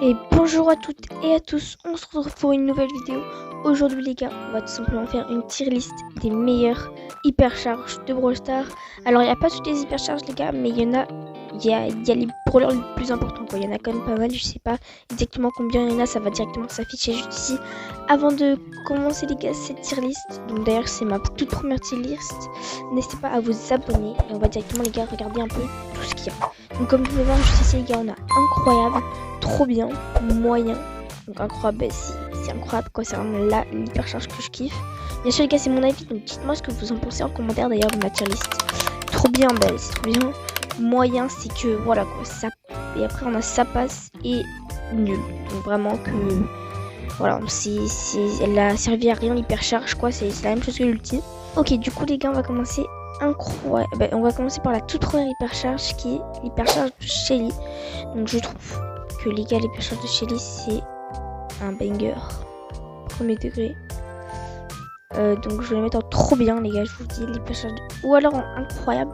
Et bonjour à toutes et à tous, on se retrouve pour une nouvelle vidéo. Aujourd'hui les gars, on va tout simplement faire une tier list des meilleures hypercharges de Brawl Stars. Alors il n'y a pas toutes les hypercharges les gars, mais il y en a, il y a les brawlers les plus importants quoi. Il y en a quand même pas mal, je sais pas exactement combien il y en a, ça va directement s'afficher juste ici. Avant de commencer les gars cette tier list, donc d'ailleurs c'est ma toute première tier list, n'hésitez pas à vous abonner et on va directement les gars regarder un peu tout ce qu'il y a. Donc comme vous pouvez voir juste ici les gars, on a incroyable, trop bien, moyen. Donc incroyable, c'est incroyable quoi, c'est vraiment là l'hypercharge que je kiffe. Bien sûr les gars c'est mon avis, donc dites-moi ce que vous en pensez en commentaire d'ailleurs de ma tier list. Trop bien, bah, c'est trop bien. Moyen c'est que voilà quoi, ça. Et après on a ça passe et nul. Donc vraiment que voilà, elle a servi à rien l'hypercharge quoi, c'est la même chose que l'ulti. Ok du coup les gars on va commencer incroyable. Bah, on va commencer par la toute première hypercharge qui est l'hypercharge de Shelly. Donc je trouve que les gars l'hypercharge de Shelly c'est un banger. Premier degré. Donc je vais la mettre en trop bien les gars, je vous dis l'hypercharge de... Ou alors en incroyable.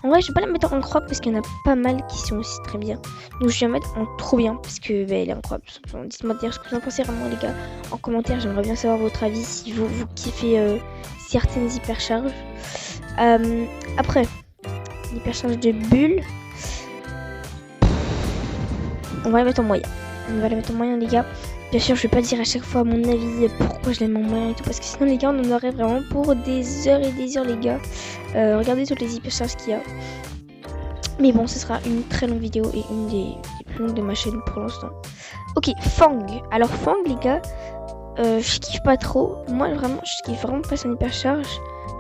En vrai je vais pas la mettre en incroyable parce qu'il y en a pas mal qui sont aussi très bien. Donc je vais la mettre en trop bien parce que bah, elle est incroyable. Dites-moi d'ailleurs ce que vous en pensez vraiment les gars en commentaire, j'aimerais bien savoir votre avis si vous kiffez certaines hypercharges. Après l'hypercharge de Bull, on va la mettre en moyen. On va la mettre en moyen les gars. Bien sûr je vais pas dire à chaque fois mon avis pourquoi je la mets en moyen et tout, parce que sinon les gars on en aurait vraiment pour des heures et des heures les gars. Regardez toutes les hypercharges qu'il y a. Mais bon ce sera une très longue vidéo et une des plus longues de ma chaîne pour l'instant. Ok, Fang. Alors Fang les gars, je kiffe pas trop. Moi vraiment je kiffe vraiment pas son hypercharge.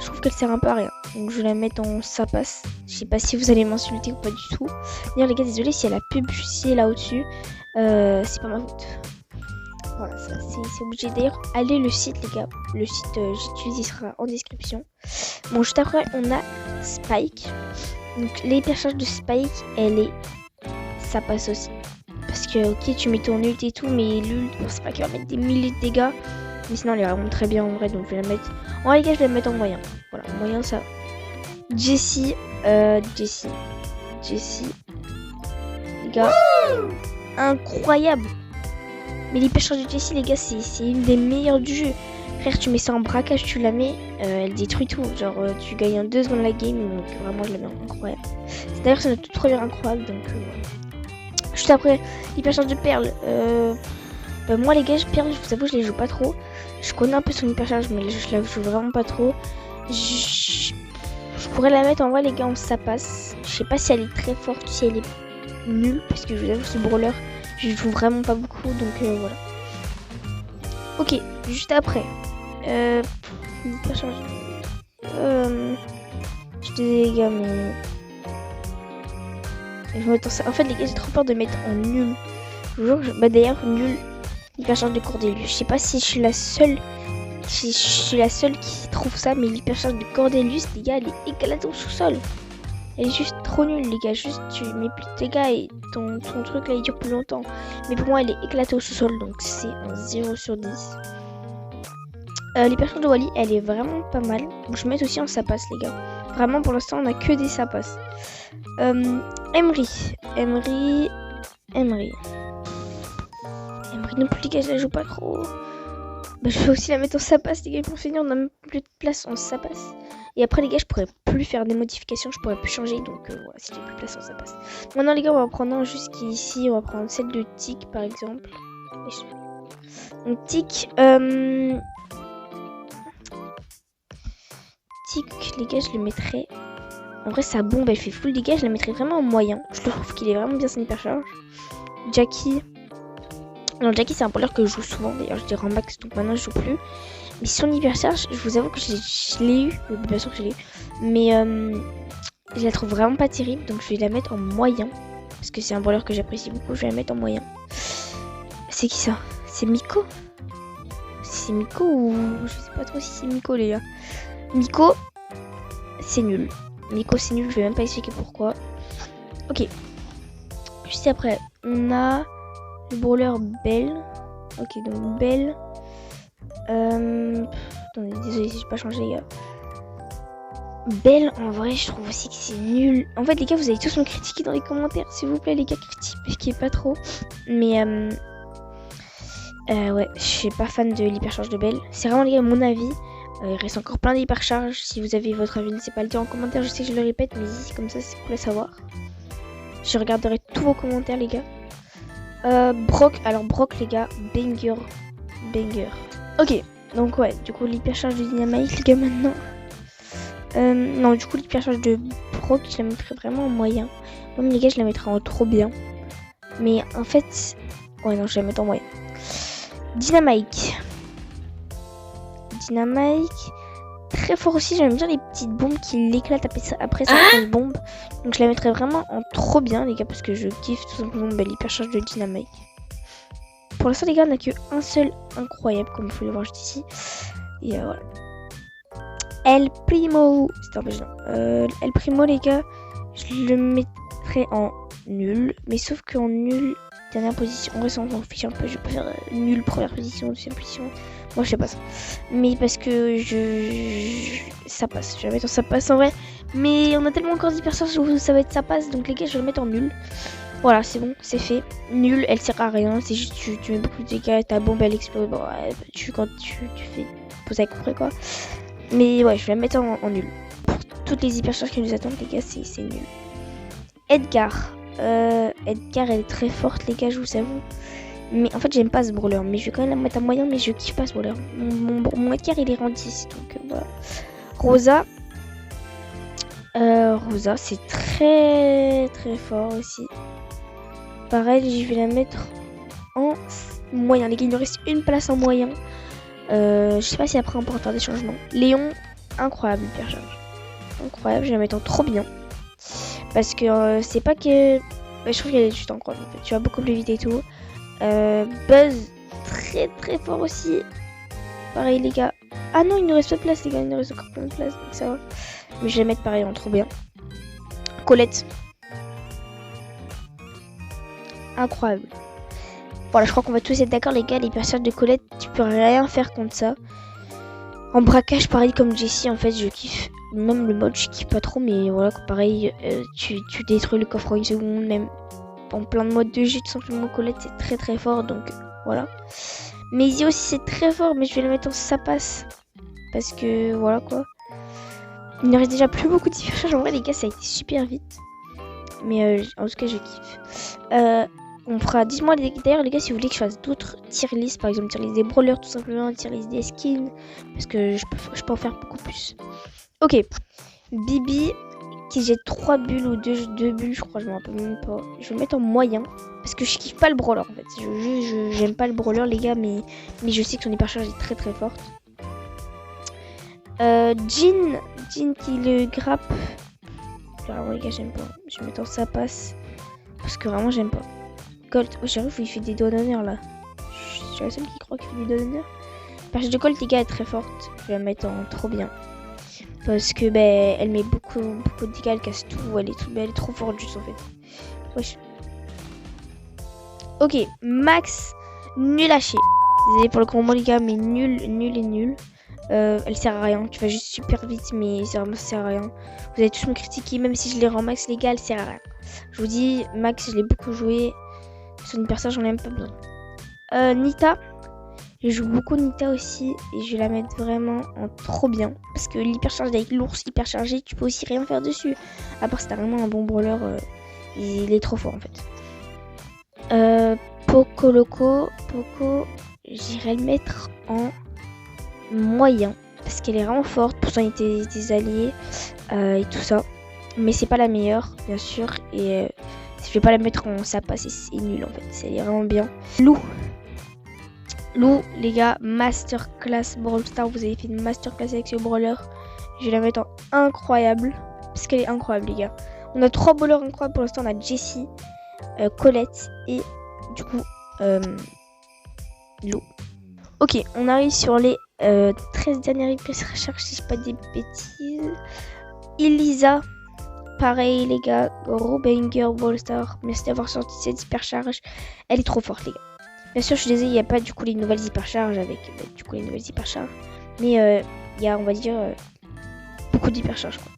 Je trouve qu'elle sert un peu à rien. Donc je vais la mettre en ça passe. Je sais pas si vous allez m'insulter ou pas du tout. D'ailleurs les gars désolé si elle a pub juste là au-dessus. C'est pas ma faute. Voilà, ça c'est obligé. D'ailleurs, allez le site les gars. Le site j'utilise, il sera en description. Bon, juste après, on a Spike. Donc l'hypercharge de Spike, ça passe aussi. Parce que ok, tu mets ton ult et tout, mais l'ult, bon, c'est pas qu'il va mettre des milliers de dégâts. Mais sinon, elle est vraiment très bien en vrai, donc je vais la mettre. En vrai, les gars, je vais la mettre en moyen. Voilà, en moyen ça. Jessie. Les gars, incroyable. Mais l'hypercharge de Jessie, les gars, c'est une des meilleures du jeu. Frère, tu mets ça en braquage, tu la mets, elle détruit tout. Genre, tu gagnes en 2 secondes la game, donc vraiment, je la mets incroyable. D'ailleurs, c'est notre toute première incroyable, donc juste après, l'hypercharge de Perle. Moi, les gars, Perle, je vous avoue, je les joue pas trop. Je connais un peu son hypercharge, mais je la joue vraiment pas trop. Je pourrais la mettre en vrai, les gars, en ça passe. Je sais pas si elle est très forte, si elle est nulle, parce que je vous avoue, ce brawler, je joue vraiment pas beaucoup, donc voilà. Ok, juste après. Hypercharge. Je suis désolée les gars, mais... En fait les gars, j'ai trop peur de mettre en nul. Je vous jure, bah d'ailleurs, nul. L'hypercharge de Cordelius. Je sais pas si je suis la seule. Je suis la seule qui trouve ça, mais l'hypercharge de Cordelius, les gars, elle est éclatée au sous-sol. Elle est juste trop nulle, les gars. Juste, tu mets plus de dégâts et ton truc là, il dure plus longtemps. Mais pour moi, elle est éclatée au sous-sol, donc c'est un 0 sur 10. L'hypercharge de Wally, elle est vraiment pas mal. Donc je mets aussi en ça passe, les gars. Vraiment, pour l'instant, on a que des ça passe. Emery non plus, les gars, je la joue pas trop. Bah, je vais aussi la mettre en ça passe, les gars, pour finir, on a même plus de place en ça passe. Et après, les gars, je pourrais plus faire des modifications, je pourrais plus changer, donc voilà, si j'ai plus de place en ça passe. Maintenant, les gars, on va prendre un jusqu'ici, on va prendre celle de Tic, par exemple. Donc, Tic, les gars, je le mettrais. En vrai, sa bombe, elle fait full dégâts. Je la mettrais vraiment en moyen. Je trouve qu'il est vraiment bien son hypercharge. Jackie. Non, Jackie, c'est un brawler que je joue souvent. D'ailleurs, je dirais en max, donc maintenant je joue plus. Mais son hypercharge, je vous avoue que je l'ai eu. Bien sûr que je l'ai eu. Mais je la trouve vraiment pas terrible. Donc je vais la mettre en moyen. Parce que c'est un brawler que j'apprécie beaucoup. Je vais la mettre en moyen. C'est qui ça? C'est Miko? C'est Miko ou. Je sais pas trop si c'est Miko, les gars. Miko, c'est nul. Miko, c'est nul, je vais même pas expliquer pourquoi. Ok. Juste après, on a le brawler Belle. Ok, donc Belle. Attendez, désolé si j'ai pas changé, les gars. Belle, en vrai, je trouve aussi que c'est nul. En fait, les gars, vous allez tous me critiquer dans les commentaires, s'il vous plaît, les gars, critiquez pas trop. Mais, ouais, je suis pas fan de l'hypercharge de Belle. C'est vraiment, les gars, mon avis. Il reste encore plein d'hypercharges. Si vous avez votre avis, n'hésitez pas à le dire en commentaire. Je sais que je le répète, mais comme ça, c'est cool à savoir. Je regarderai tous vos commentaires, les gars. Brock, alors Brock, les gars, banger. Ok, donc ouais, du coup, l'hypercharge de Dynamite, les gars, maintenant. Non, du coup, l'hypercharge de Brock, je la mettrais vraiment en moyen. Même les gars, je la mettrais en trop bien. Mais en fait, ouais, non, je la mettrais en moyen. Dynamite, très fort aussi. J'aime bien les petites bombes qui l'éclatent après ça bombe. Donc, je la mettrais vraiment en trop bien, les gars, parce que je kiffe tout simplement l'hypercharge de Dynamite. Pour l'instant, les gars, on n'a qu'un seul incroyable, comme vous pouvez le voir juste ici. Et voilà. El Primo, c'était un peu gênant. El Primo, les gars, je le mettrais en nul. Mais sauf qu'en nul, dernière position, en vrai, on s'en fiche un peu. Je vais pas faire nul première position, deuxième position. Moi, je sais pas ça. Mais parce que ça passe. Je vais mettre en ça passe en vrai. Mais on a tellement encore d'hypercharge où ça va être ça passe. Donc, les gars, je vais le mettre en nul. Voilà, c'est bon, c'est fait. Nul, elle sert à rien. C'est juste tu mets beaucoup de dégâts, ta bombe elle explose. Bon, ouais, quand tu fais. Vous avez compris quoi. Mais ouais, je vais la mettre en nul. Pour toutes les hypercharges qui nous attendent, les gars, c'est nul. Edgar. Edgar, elle est très forte, les gars, je vous avoue. Mais en fait, j'aime pas ce brawler. Mais je vais quand même la mettre à moyen, mais je kiffe pas ce brawler. Mon Edgar, il est rang 10. Donc voilà. Rosa. Rosa, c'est très fort aussi. Pareil, je vais la mettre en moyen. Les gars, il nous reste une place en moyen. Je sais pas si après on pourra faire des changements. Léon, incroyable hypercharge. Incroyable, je vais la mettre en trop bien. Parce que c'est pas que. Je trouve qu'elle est juste incroyable en fait. Tu vas beaucoup plus vite et tout. Buzz, très fort aussi. Pareil, les gars. Ah non, il nous reste pas de place, les gars. Il nous reste encore plein de place. Donc ça va. Mais je vais la mettre pareil en trop bien. Colette. Incroyable. Voilà, je crois qu'on va tous être d'accord, les gars. Les personnages de Colette, tu peux rien faire contre ça. En braquage, pareil comme Jessie, en fait, je kiffe. Même le mode, je kiffe pas trop, mais voilà, pareil, tu détruis le coffre en une seconde, même en plein de modes de jeu, tout simplement. Colette, c'est très fort, donc voilà. Mais Izzy aussi, c'est très fort, mais je vais le mettre en ça passe. Parce que voilà quoi. Il ne reste déjà plus beaucoup de hypercharge. En vrai, les gars, ça a été super vite. Mais en tout cas, je kiffe. On fera, dites-moi d'ailleurs les gars si vous voulez que je fasse d'autres tier lists, par exemple tier list des brawlers tout simplement, tier list des skins, parce que je peux en faire beaucoup plus. Ok, Bibi qui jette 3 bulles ou 2 bulles, je crois, je me rappelle même pas. Je vais le mettre en moyen, parce que je kiffe pas le brawler en fait. J'aime pas le brawler les gars, mais je sais que son hypercharge est très forte. Jean qui le grappe. Alors les gars, j'aime pas. Je vais mettre en ça passe, parce que vraiment j'aime pas. Colt, oh j'arrive où il fait des doigts d'honneur là. Je suis la seule qui croit qu'il fait des doigts d'honneur. La page de Colt les gars est très forte. Je vais la mettre en trop bien. Parce que elle met beaucoup de dégâts, elle casse tout. Elle est trop forte juste en fait. Wesh. Ok, Max, nul à chier. Désolé pour le combat les gars, mais nul. Elle sert à rien. Tu vas juste super vite, mais ça sert à rien. Vous allez tous me critiquer, même si je les rends Max les gars, elle sert à rien. Je vous dis, Max, je l'ai beaucoup joué. Son hypercharge, j'en aime pas bien. Nita, je joue beaucoup Nita aussi et je vais la mettre vraiment en trop bien. Parce que l'hypercharge avec l'ours hyperchargé, tu peux aussi rien faire dessus. À part si t'as vraiment un bon brawler, il est trop fort en fait. Poco, j'irai le mettre en moyen. Parce qu'elle est vraiment forte pour soigner tes alliés et tout ça. Mais c'est pas la meilleure, bien sûr. Et je vais pas la mettre en ça passe, c'est nul en fait. C'est vraiment bien. Lou, les gars, masterclass Brawl Stars. Vous avez fait une masterclass avec ce brawler. Je vais la mettre en incroyable. Parce qu'elle est incroyable, les gars. On a 3 brawlers incroyables pour l'instant. On a Jessie, Colette et du coup Lou. Ok, on arrive sur les 13 dernières recherches, si je dis pas des bêtises. Elisa. Pareil les gars, gros banger Brawl Stars. Merci d'avoir sorti cette hypercharge. Elle est trop forte les gars. Bien sûr je suis désolée, il n'y a pas du coup les nouvelles hypercharges avec les nouvelles hypercharges. Mais il y a on va dire beaucoup d'hypercharge, quoi.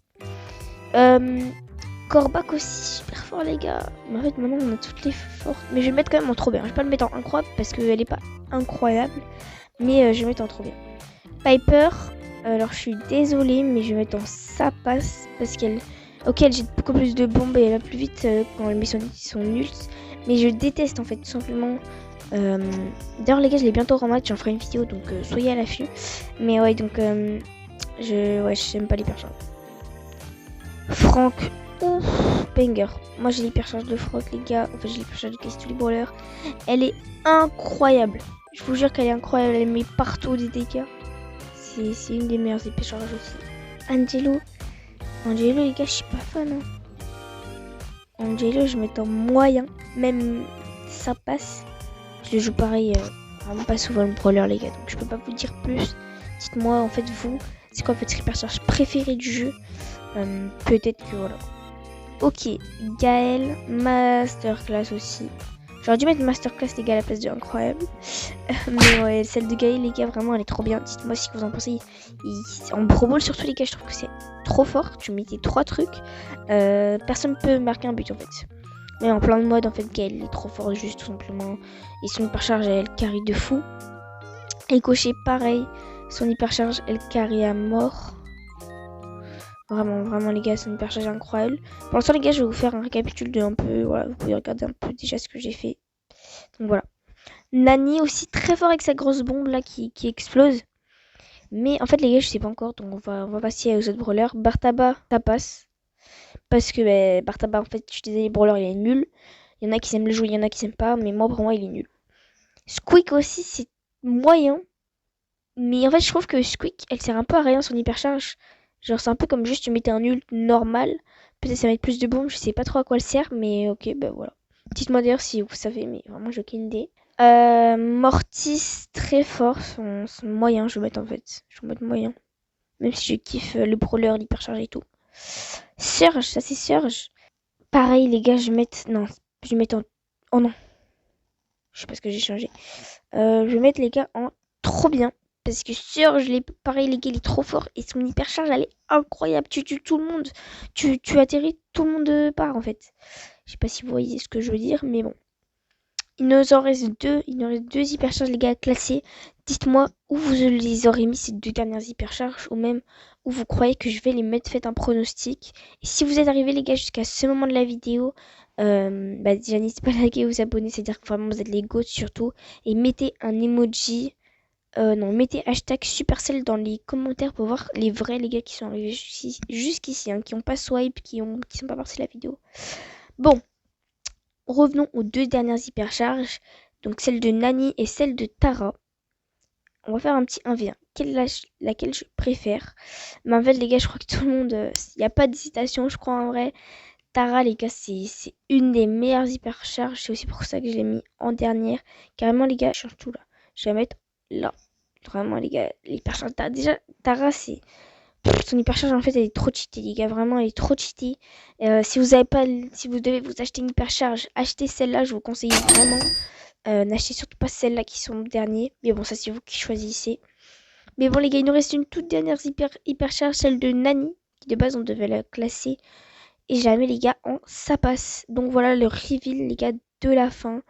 Corbac aussi, super fort, les gars. Mais en fait, maintenant, on a toutes les fortes. Mais je vais le mettre quand même en trop bien. Je vais pas le mettre en incroyable parce qu'elle est pas incroyable. Mais je vais le mettre en trop bien. Piper, alors je suis désolée, mais je vais mettre en ça passe parce qu'elle... Ok, elle jette beaucoup plus de bombes et elle va plus vite quand elle met son ult. Mais je déteste en fait, tout simplement. D'ailleurs, les gars, je l'ai bientôt en match. J'en ferai une vidéo, donc soyez à l'affût. Mais ouais, donc j'aime pas l'hypercharge. Franck, ouf, banger. Moi j'ai l'hypercharge de Franck, les gars. Enfin, j'ai l'hypercharge de tous les brawlers. Elle est incroyable. Je vous jure qu'elle est incroyable. Elle met partout des dégâts. C'est une des meilleures hypercharges aussi. Angelo, les gars, je suis pas fan. Hein. Angelo, je mets en moyen. Même ça passe. Je joue pareil, vraiment pas souvent le brawler, les gars. Donc je peux pas vous dire plus. Dites-moi, en fait, vous, c'est quoi votre hypercharge préférée du jeu? Peut-être que voilà. Ok, Gaël, masterclass aussi. J'aurais dû mettre masterclass, les gars, à la place de incroyable. Mais ouais, celle de Gaël, les gars, vraiment, elle est trop bien. Dites-moi si vous en pensez. En Pro Bowl, surtout, les gars, je trouve que c'est trop fort. Tu mettais 3 trucs. Personne peut marquer un but, en fait. Mais en plein de modes, en fait, Gaël est trop fort, juste tout simplement. Et son hypercharge, elle carry de fou. Et Cocher, pareil. Son hypercharge, elle carry à mort. Vraiment, les gars, son hypercharge incroyable. Pour l'instant, les gars, je vais vous faire un récapitule de un peu. Voilà, vous pouvez regarder un peu déjà ce que j'ai fait. Donc voilà. Nani aussi très fort avec sa grosse bombe là qui explose. Mais en fait, les gars, je sais pas encore. Donc on va passer aux autres brawlers. Bartaba, ça passe. Parce que Bartaba, en fait, je disais, les brawlers, il est nul. Il y en a qui aiment le jouer, il y en a qui s'aiment pas. Mais moi, pour moi, il est nul. Squeak aussi, c'est moyen. Mais en fait, je trouve que Squeak, elle sert un peu à rien son hypercharge. Genre, c'est un peu comme juste tu mettais un ult normal. Peut-être ça va être plus de bombes, je sais pas trop à quoi elle sert, mais ok, bah voilà. Dites-moi d'ailleurs si vous savez, mais vraiment, j'ai aucune idée. Mortis, très fort, son moyen, je vais mettre en fait. Je vais mettre moyen. Même si je kiffe le brawler, l'hypercharge et tout. Surge, ça c'est Surge. Pareil, les gars, je vais mettre. Non, je vais mettre en. Oh non. Je sais pas ce que j'ai changé. Je vais mettre les gars en trop bien. Parce que Surge, pareil, les gars, il est trop fort. Et son hypercharge, elle est incroyable. Tu tues tout le monde. Tu atterris, tout le monde part en fait. Je sais pas si vous voyez ce que je veux dire, mais bon. Il nous en reste deux. Il nous reste 2 hypercharges, les gars, classés. Dites-moi où vous les aurez mis, ces 2 dernières hypercharges. Ou même où vous croyez que je vais les mettre. Faites un pronostic. Et si vous êtes arrivés, les gars, jusqu'à ce moment de la vidéo, déjà, n'hésitez pas à liker et vous abonner. C'est-à-dire que vraiment, vous êtes les goats surtout. Et mettez un emoji. Mettez hashtag Supercell dans les commentaires pour voir les vrais les gars qui sont arrivés jusqu'ici, hein, qui n'ont pas swipe, qui sont pas partis de la vidéo. Bon, revenons aux 2 dernières hypercharges, donc celle de Nani et celle de Tara. On va faire un petit 1v1. Laquelle je préfère? Mais en fait, les gars, je crois que tout le monde, il n'y a pas d'hésitation, je crois en vrai. Tara, les gars, c'est une des meilleures hypercharges. C'est aussi pour ça que je l'ai mis en dernière. Carrément, les gars, je change tout là. Je vais la mettre là. Vraiment, les gars, l'hypercharge. Déjà, Tara, c'est. Son hypercharge, en fait, elle est trop cheatée, les gars. Vraiment, elle est trop cheatée. Si vous devez vous acheter une hypercharge, achetez celle-là. Je vous conseille vraiment. N'achetez surtout pas celle-là qui sont derniers. Mais bon, ça, c'est vous qui choisissez. Mais bon, les gars, il nous reste une toute dernière hypercharge, celle de Nani. Qui de base, on devait la classer. Et jamais, les gars, en ça passe. Donc voilà le reveal, les gars, de la fin.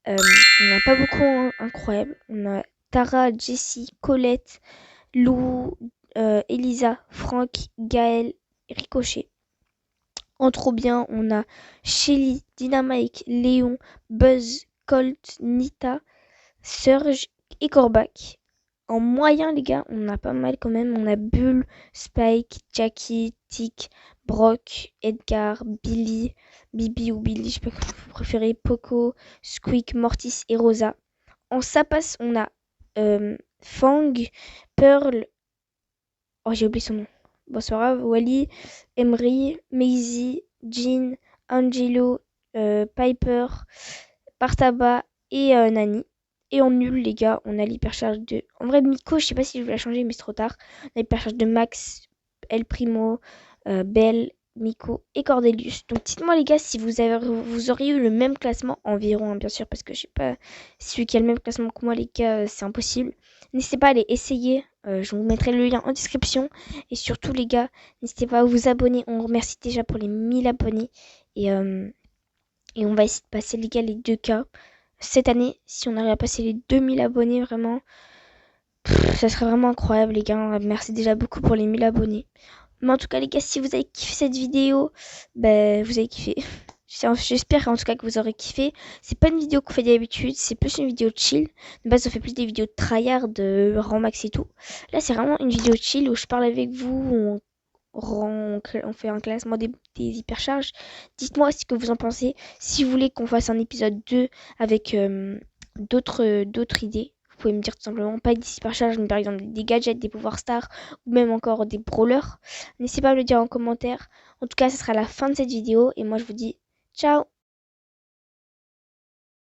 On n'a pas beaucoup incroyable. On a Tara, Jessie, Colette, Lou, Elisa, Franck, Gaël, Ricochet. En trop bien, on a Shelly, Dynamite, Léon, Buzz, Colt, Nita, Surge et Corbac. En moyen, les gars, on a pas mal quand même. On a Bull, Spike, Jackie, Tick, Brock, Edgar, Billy, Bibi ou Billy, je sais pas comment vous préférez, Poco, Squeak, Mortis et Rosa. En ça passe, on a Fang, Pearl. Oh, j'ai oublié son nom. Bon, c'est pas grave. Wally, Emery, Maisie, Jean, Angelo, Piper, Partaba et Nani. Et en nul, les gars, on a l'hypercharge de. En vrai, Miko, je sais pas si je vais la changer, mais c'est trop tard. On a l'hypercharge de Max, El Primo, Belle, Miko et Cordelius. Donc dites-moi les gars si vous auriez eu le même classement environ, hein, bien sûr, parce que je sais pas si celui qui a le même classement que moi les gars, c'est impossible. N'hésitez pas à aller essayer, je vous mettrai le lien en description. Et surtout les gars, n'hésitez pas à vous abonner, on remercie déjà pour les 1000 abonnés. Et on va essayer de passer les gars les 2K. Cette année, si on arrive à passer les 2000 abonnés, vraiment, ça serait vraiment incroyable les gars. Merci déjà beaucoup pour les 1000 abonnés. Mais en tout cas les gars, si vous avez kiffé cette vidéo, ben vous avez kiffé. J'espère en tout cas que vous aurez kiffé. C'est pas une vidéo qu'on fait d'habitude, c'est plus une vidéo chill. De base on fait plus des vidéos de tryhard, de rang max et tout. Là c'est vraiment une vidéo chill où je parle avec vous, on fait un classement des hypercharges. Dites-moi ce que vous en pensez. Si vous voulez qu'on fasse un épisode 2 avec d'autres idées, vous pouvez me dire tout simplement, pas des hypercharges, mais par exemple des gadgets, des pouvoirs stars, ou même encore des brawlers. N'hésitez pas à me le dire en commentaire. En tout cas, ce sera la fin de cette vidéo, et moi je vous dis ciao!